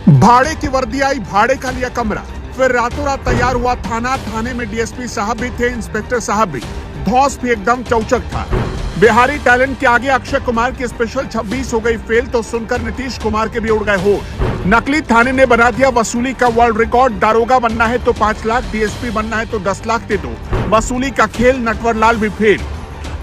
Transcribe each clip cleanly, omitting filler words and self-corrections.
भाड़े की वर्दी आई, भाड़े का लिया कमरा, फिर रातों रात तैयार हुआ थाना। थाने में डीएसपी साहब भी थे, इंस्पेक्टर साहब भी। धौस भी एकदम चौचक था। बिहारी टैलेंट के आगे अक्षय कुमार की स्पेशल 26 हो गई फेल, तो सुनकर नीतीश कुमार के भी उड़ गए होश। नकली थाने ने बना दिया वसूली का वर्ल्ड रिकॉर्ड। दारोगा बनना है तो 5 लाख, डीएसपी बनना है तो 10 लाख दे दो। वसूली का खेल, नटवर लाल भी फेल।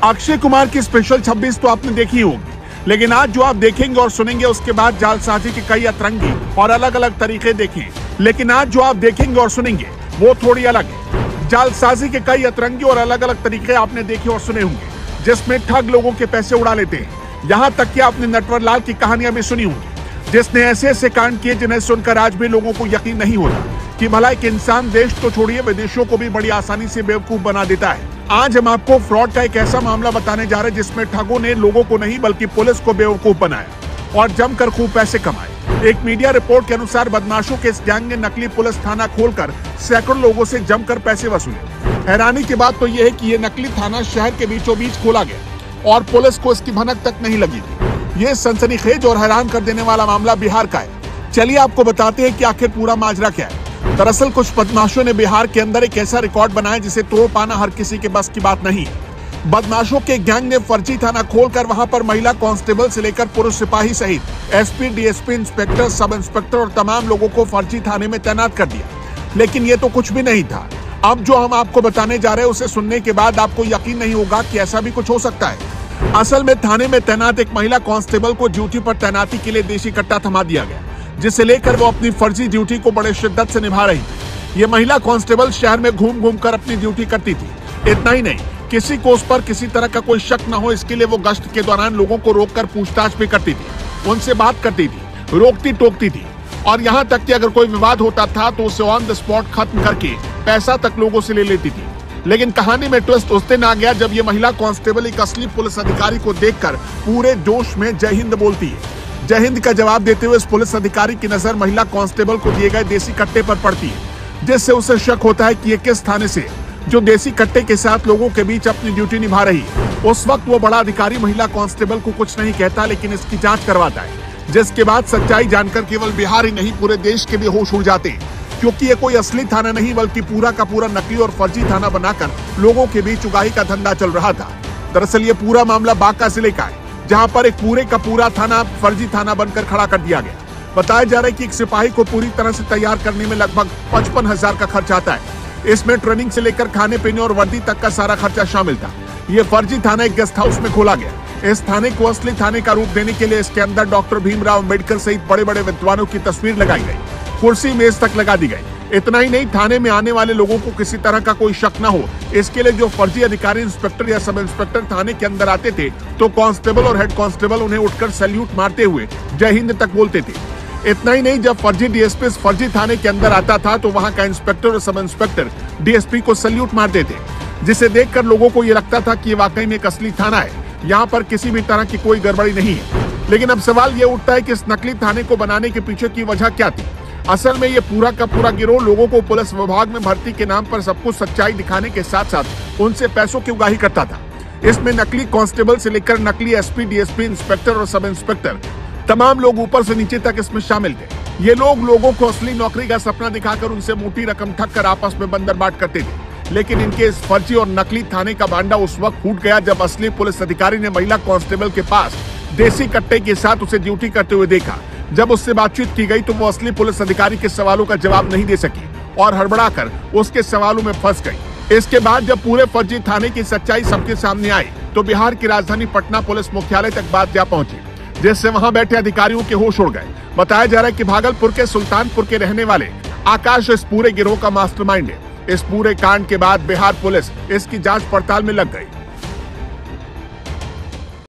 अक्षय कुमार की स्पेशल 26 तो आपने देखी होगी, लेकिन आज जो आप देखेंगे और सुनेंगे उसके बाद जालसाजी के कई अतरंगी और अलग अलग तरीके देखें। लेकिन आज जो आप देखेंगे और सुनेंगे वो थोड़ी अलग है। जालसाजी के कई अतरंगी और अलग अलग तरीके आपने देखे और सुने होंगे, जिसमें ठग लोगों के पैसे उड़ा लेते हैं। यहाँ तक कि आपने नटवर लाल की कहानियां भी सुनी होंगी, जिसने ऐसे ऐसे कांड किए जिन्हें सुनकर आज भी लोगों को यकीन नहीं होता कि भला एक इंसान देश तो छोड़िए विदेशों को भी बड़ी आसानी से बेवकूफ बना देता है। आज हम आपको फ्रॉड का एक ऐसा मामला बताने जा रहे हैं जिसमें ठगों ने लोगों को नहीं बल्कि पुलिस को बेवकूफ बनाया और जमकर खूब पैसे कमाए। एक मीडिया रिपोर्ट के अनुसार बदमाशों के इस गैंग ने नकली पुलिस थाना खोलकर सैकड़ों लोगों से जमकर पैसे वसूले। हैरानी की बात तो यह है कि ये नकली थाना शहर के बीचों बीच खोला गया और पुलिस को इसकी भनक तक नहीं लगी थी। ये सनसनीखेज और हैरान कर देने वाला मामला बिहार का है। चलिए आपको बताते हैं कि आखिर पूरा माजरा क्या है। दरअसल कुछ बदमाशों ने बिहार के अंदर एक ऐसा रिकॉर्ड बनाया जिसे तोड़ पाना हर किसी के बस की बात नहीं है। बदमाशों के गैंग ने फर्जी थाना खोलकर वहां पर महिला कांस्टेबल से लेकर पुरुष सिपाही सहित SP, DSP, inspector, sub inspector और तमाम लोगों को फर्जी थाने में तैनात कर दिया। लेकिन ये तो कुछ भी नहीं था। अब जो हम आपको बताने जा रहे हैं उसे सुनने के बाद आपको यकीन नहीं होगा कि ऐसा भी कुछ हो सकता है। असल में थाने में तैनात एक महिला कांस्टेबल को ड्यूटी पर तैनाती के लिए देशी कट्टा थमा दिया गया, जिसे लेकर वो अपनी फर्जी ड्यूटी को बड़े शिद्दत से निभा रही थी। ये महिला कांस्टेबल शहर में घूम घूम कर अपनी ड्यूटी करती थी। इतना ही नहीं, किसी को उस पर किसी तरह का कोई शक न हो इसके लिए वो गश्त के दौरान लोगों को रोककर पूछताछ भी करती थी, उनसे बात करती थी, रोकती टोकती थी और यहाँ तक कि अगर कोई विवाद होता था तो उसे ऑन द स्पॉट खत्म करके पैसा तक लोगों से ले लेती थी। लेकिन कहानी में ट्विस्ट उस दिन आ गया जब ये महिला कांस्टेबल एक असली पुलिस अधिकारी को देखकर पूरे जोश में जय हिंद बोलती है। जय हिंद का जवाब देते हुए इस पुलिस अधिकारी की नजर महिला कांस्टेबल को दिए गए देसी कट्टे पर पड़ती है, जिससे उसे शक होता है कि ये किस थाने से जो देसी कट्टे के साथ लोगों के बीच अपनी ड्यूटी निभा रही है। उस वक्त वो बड़ा अधिकारी महिला कांस्टेबल को कुछ नहीं कहता, लेकिन इसकी जांच करवाता है, जिसके बाद सच्चाई जानकर केवल बिहार ही नहीं पूरे देश के भी होश उड़ जाते हैं, क्योंकि ये कोई असली थाना नहीं बल्कि पूरा का पूरा नकली और फर्जी थाना बनाकर लोगों के बीच उगाही का धंधा चल रहा था। दरअसल ये पूरा मामला बांका जिले का है, जहां पर एक पूरे का पूरा थाना फर्जी थाना बनकर खड़ा कर दिया गया। बताया जा रहा है कि एक सिपाही को पूरी तरह से तैयार करने में लगभग 55,000 का खर्च आता है। इसमें ट्रेनिंग से लेकर खाने पीने और वर्दी तक का सारा खर्चा शामिल था। ये फर्जी थाना एक गेस्ट हाउस में खोला गया। इस थाने को असली थाने का रूप देने के लिए इसके अंदर डॉक्टर भीमराव अम्बेडकर सहित बड़े बड़े विद्वानों की तस्वीर लगाई गई, कुर्सी मेज तक लगा दी गई। इतना ही नहीं, थाने में आने वाले लोगों को किसी तरह का कोई शक न हो इसके लिए जो फर्जी अधिकारी इंस्पेक्टर या सब इंस्पेक्टर थाने के अंदर आते थे तो कांस्टेबल और हेड कांस्टेबल उन्हें उठकर सैल्यूट मारते हुए जय हिंद तक बोलते थे। इतना ही नहीं, जब फर्जी डीएसपी फर्जी थाने के अंदर आता था तो वहां का इंस्पेक्टर और सब इंस्पेक्टर डीएसपी को सैल्यूट मारते थे, जिसे देखकर लोगों को ये लगता था कि ये वाकई में एक असली थाना है, यहाँ पर किसी भी तरह की कोई गड़बड़ी नहीं है। लेकिन अब सवाल ये उठता है कि इस नकली थाने को बनाने के पीछे की वजह क्या थी। असल में ये पूरा का पूरा गिरोह लोगों को पुलिस विभाग में भर्ती के नाम पर सब कुछ सच्चाई दिखाने के साथ साथ उनसे पैसों की उगाही करता था। इसमें नकली कांस्टेबल से लेकर नकली एसपी, डीएसपी, इंस्पेक्टर और सब इंस्पेक्टर तमाम लोग ऊपर से नीचे तक इसमें शामिल थे। ये लोग लोगों को असली नौकरी का सपना दिखाकर उनसे मोटी रकम ठग कर आपस में बंदर बाट करते थे। लेकिन इनके इस फर्जी और नकली थाने का बांडा उस वक्त फूट गया जब असली पुलिस अधिकारी ने महिला कांस्टेबल के पास देसी कट्टे के साथ उसे ड्यूटी करते हुए देखा। जब उससे बातचीत की गई तो वो असली पुलिस अधिकारी के सवालों का जवाब नहीं दे सकी और हड़बड़ाकर उसके सवालों में फंस गई। इसके बाद जब पूरे फर्जी थाने की सच्चाई सबके सामने आई तो बिहार की राजधानी पटना पुलिस मुख्यालय तक बात जा पहुंची, जिससे वहां बैठे अधिकारियों के होश उड़ गए। बताया जा रहा है कि भागलपुर के सुल्तानपुर के रहने वाले आकाश इस पूरे गिरोह का मास्टरमाइंड है। इस पूरे कांड के बाद बिहार पुलिस इसकी जांच पड़ताल में लग गई।